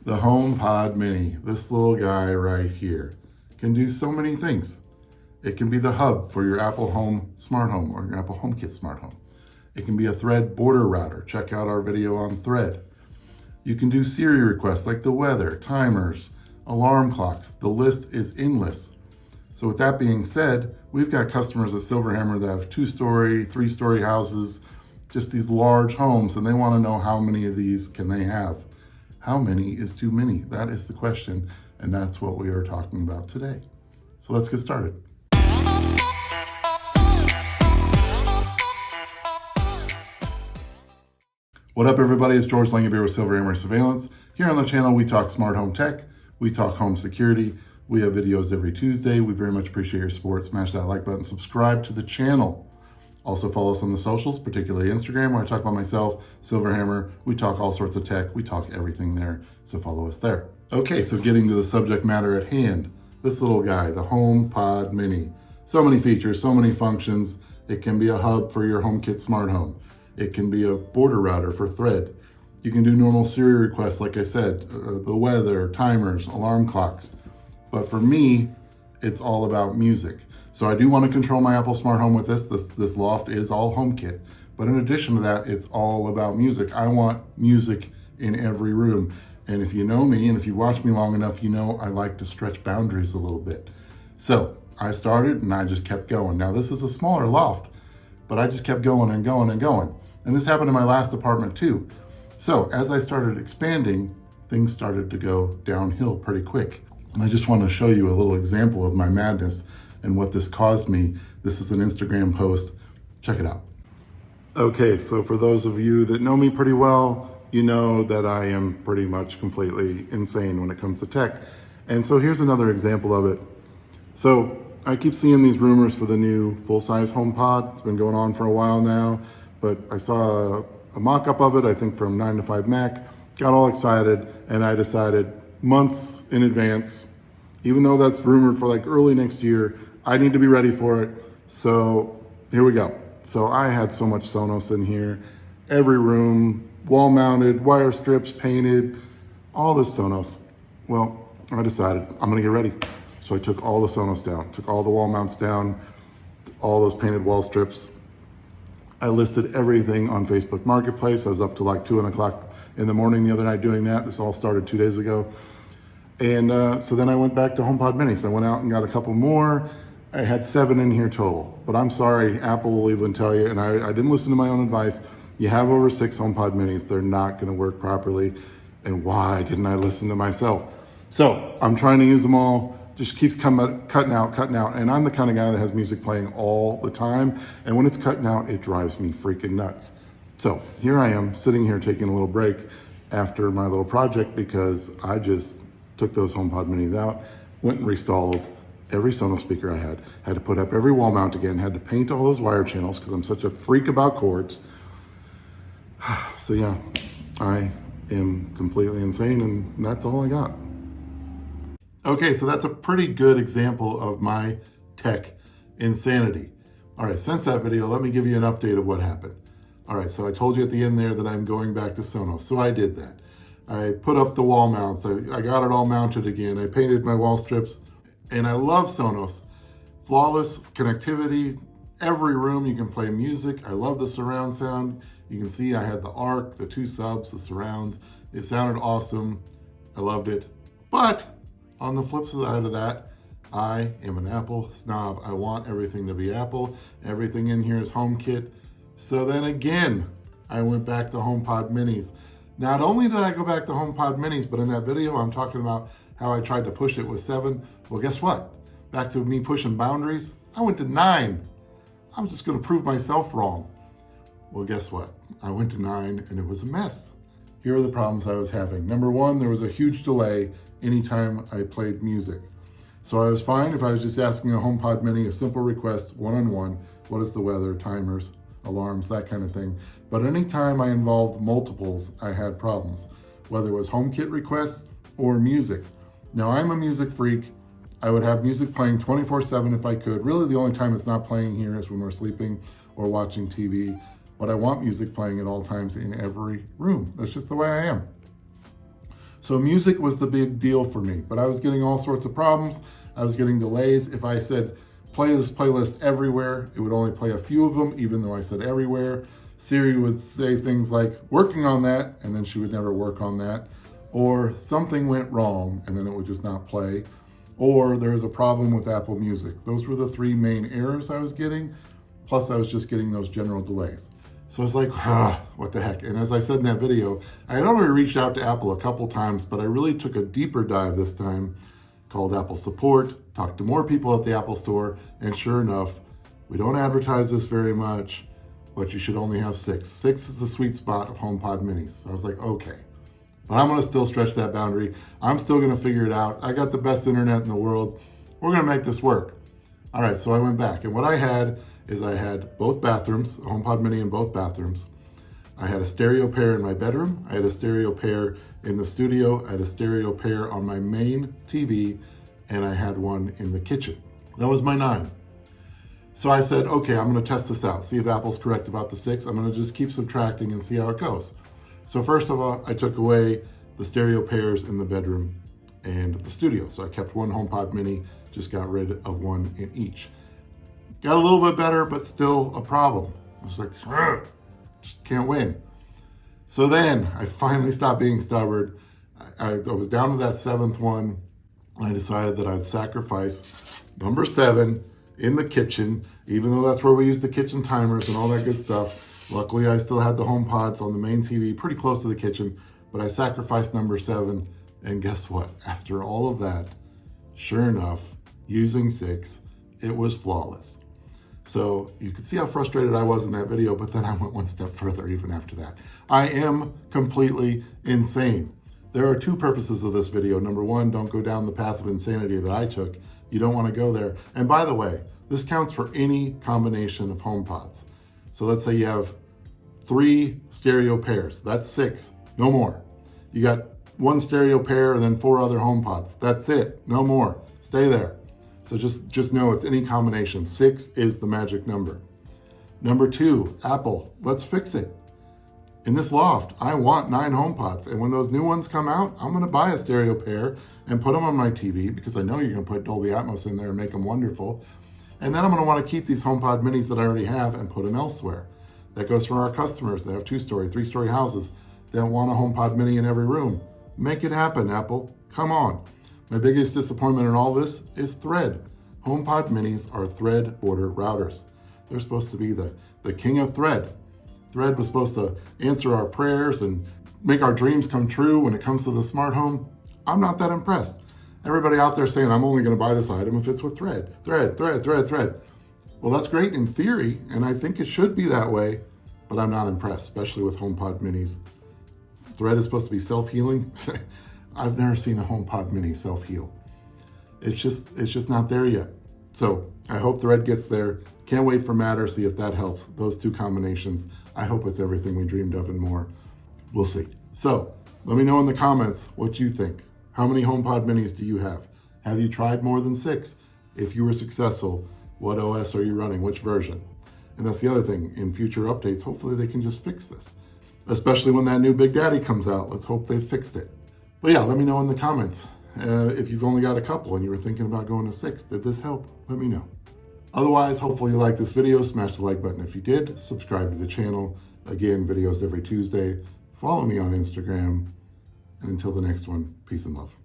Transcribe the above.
The HomePod Mini, this little guy right here, can do so many things. It can be the hub for your Apple Home Smart Home or your Apple HomeKit Smart Home. It can be a Thread border router. Check out our video on Thread. You can do Siri requests like the weather, timers, alarm clocks. The list is endless. So with that being said, we've got customers at Silverhammer that have 2-story, 3-story houses, just these large homes, and they want to know how many of these can they have. How many is too many? That is the question, and that's what we are talking about today. So let's get started. What up, everybody? It's George Langenbeer with Silverhammer Surveillance. Here on the channel, we talk smart home tech, we talk home security. We have videos every Tuesday. We very much appreciate your support. Smash that like button, subscribe to the channel. Also follow us on the socials, particularly Instagram, where I talk about myself, Silverhammer. We talk all sorts of tech. We talk everything there, so follow us there. Okay, so getting to the subject matter at hand. This little guy, the HomePod Mini. So many features, so many functions. It can be a hub for your HomeKit smart home. It can be a border router for Thread. You can do normal Siri requests, like I said, the weather, timers, alarm clocks. But for me, it's all about music. So I do want to control my Apple Smart Home with this. This loft is all HomeKit. But in addition to that, it's all about music. I want music in every room. And if you know me, and if you watch me long enough, you know I like to stretch boundaries a little bit. So I started and I just kept going. Now this is a smaller loft, but I just kept going and going and going. And this happened in my last apartment too. So as I started expanding, things started to go downhill pretty quick. And I just want to show you a little example of my madness and what this caused me. This is an Instagram post. Check it out. Okay, so for those of you that know me pretty well, you know that I am pretty much completely insane when it comes to tech. And so here's another example of it. So I keep seeing these rumors for the new full-size HomePod. It's been going on for a while now, but I saw a mock-up of it, I think from 9to5Mac, got all excited, and I decided months in advance, even though that's rumored for like early next year, I need to be ready for it. So here we go. So I had so much Sonos in here, every room, wall mounted, wire strips, painted, all this Sonos. Well, I decided I'm gonna get ready. So I took all the Sonos down, took all the wall mounts down, all those painted wall strips. I listed everything on Facebook Marketplace. I was up to like 2 o'clock in the morning the other night doing that. This all started 2 days ago. And so then I went back to HomePod Minis. I went out and got a couple more. I had 7 in here total, but I'm sorry, Apple will even tell you, and I didn't listen to my own advice. You have over 6 HomePod Minis, they're not gonna work properly. And why didn't I listen to myself? So I'm trying to use them all, just keeps cutting out. And I'm the kind of guy that has music playing all the time. And when it's cutting out, it drives me freaking nuts. So here I am sitting here taking a little break after my little project because I just took those HomePod Minis out, went and reinstalled every Sonos speaker I had to put up every wall mount again, had to paint all those wire channels because I'm such a freak about cords. So yeah, I am completely insane and that's all I got. Okay, so that's a pretty good example of my tech insanity. All right, since that video, let me give you an update of what happened. All right, so I told you at the end there that I'm going back to Sonos, so I did that. I put up the wall mounts, I got it all mounted again, I painted my wall strips, and I love Sonos. Flawless connectivity, every room you can play music. I love the surround sound. You can see I had the ARC, the 2 subs, the surrounds. It sounded awesome, I loved it. But on the flip side of that, I am an Apple snob. I want everything to be Apple. Everything in here is HomeKit. So then again, I went back to HomePod Minis. Not only did I go back to HomePod Minis, but in that video, I'm talking about how I tried to push it with 7. Well, guess what? Back to me pushing boundaries, I went to 9. I was just gonna prove myself wrong. Well, guess what? I went to 9 and it was a mess. Here are the problems I was having. Number 1, there was a huge delay anytime I played music. So I was fine if I was just asking a HomePod Mini a simple request, one-on-one, what is the weather, timers, alarms, that kind of thing. But anytime I involved multiples, I had problems, whether it was HomeKit requests or music. Now I'm a music freak. I would have music playing 24/7 if I could. Really the only time it's not playing here is when we're sleeping or watching TV. But I want music playing at all times in every room. That's just the way I am. So music was the big deal for me, but I was getting all sorts of problems. I was getting delays. If I said, play this playlist everywhere, it would only play a few of them, even though I said everywhere. Siri would say things like, working on that, and then she would never work on that. Or something went wrong, and then it would just not play. Or there was a problem with Apple Music. Those were the three main errors I was getting. Plus I was just getting those general delays. So I was like, what the heck? And as I said in that video, I had already reached out to Apple a couple times, but I really took a deeper dive this time, called Apple support, talked to more people at the Apple store, and sure enough, we don't advertise this very much, but you should only have 6. 6 is the sweet spot of HomePod Minis. So I was like, okay. But I'm gonna still stretch that boundary. I'm still gonna figure it out. I got the best internet in the world. We're gonna make this work. All right, so I went back, and what I had is I had both bathrooms, HomePod Mini in both bathrooms. I had a stereo pair in my bedroom. I had a stereo pair in the studio. I had a stereo pair on my main TV, and I had one in the kitchen. That was my 9. So I said, okay, I'm gonna test this out, see if Apple's correct about the 6. I'm gonna just keep subtracting and see how it goes. So first of all, I took away the stereo pairs in the bedroom and the studio. So I kept one HomePod Mini, just got rid of one in each. Got a little bit better, but still a problem. I was like, just can't win. So then I finally stopped being stubborn. I was down to that 7th one, and I decided that I'd sacrifice number 7 in the kitchen, even though that's where we use the kitchen timers and all that good stuff. Luckily, I still had the HomePods on the main TV pretty close to the kitchen, but I sacrificed number 7, and guess what? After all of that, sure enough, using 6, it was flawless. So you could see how frustrated I was in that video, but then I went one step further even after that. I am completely insane. There are 2 purposes of this video. Number 1, don't go down the path of insanity that I took. You don't want to go there. And by the way, this counts for any combination of HomePods. So let's say you have 3 stereo pairs. That's 6, no more. You got 1 stereo pair and then 4 other HomePods. That's it, no more. Stay there. So just know it's any combination. 6 is the magic number. Number 2, Apple, let's fix it. In this loft, I want 9 HomePods, and when those new ones come out, I'm gonna buy a stereo pair and put them on my TV, because I know you're gonna put Dolby Atmos in there and make them wonderful. And then I'm gonna wanna keep these HomePod Minis that I already have and put them elsewhere. That goes for our customers that have 2-story, 3-story houses that want a HomePod Mini in every room. Make it happen, Apple, come on. My biggest disappointment in all this is Thread. HomePod Minis are Thread border routers. They're supposed to be the king of Thread. Thread was supposed to answer our prayers and make our dreams come true when it comes to the smart home. I'm not that impressed. Everybody out there saying, I'm only gonna buy this item if it's with Thread. Thread. Well, that's great in theory, and I think it should be that way, but I'm not impressed, especially with HomePod Minis. Thread is supposed to be self-healing. I've never seen a HomePod Mini self-heal. It's just not there yet. So I hope Thread gets there. Can't wait for Matter, see if that helps. Those 2 combinations, I hope it's everything we dreamed of and more. We'll see. So let me know in the comments what you think. How many HomePod Minis do you have? Have you tried more than 6? If you were successful, what OS are you running? Which version? And that's the other thing. In future updates, hopefully they can just fix this. Especially when that new Big Daddy comes out. Let's hope they've fixed it. But yeah, let me know in the comments. If you've only got a couple and you were thinking about going to 6, did this help? Let me know. Otherwise, hopefully you liked this video. Smash the like button if you did. Subscribe to the channel. Again, videos every Tuesday. Follow me on Instagram. And until the next one, peace and love.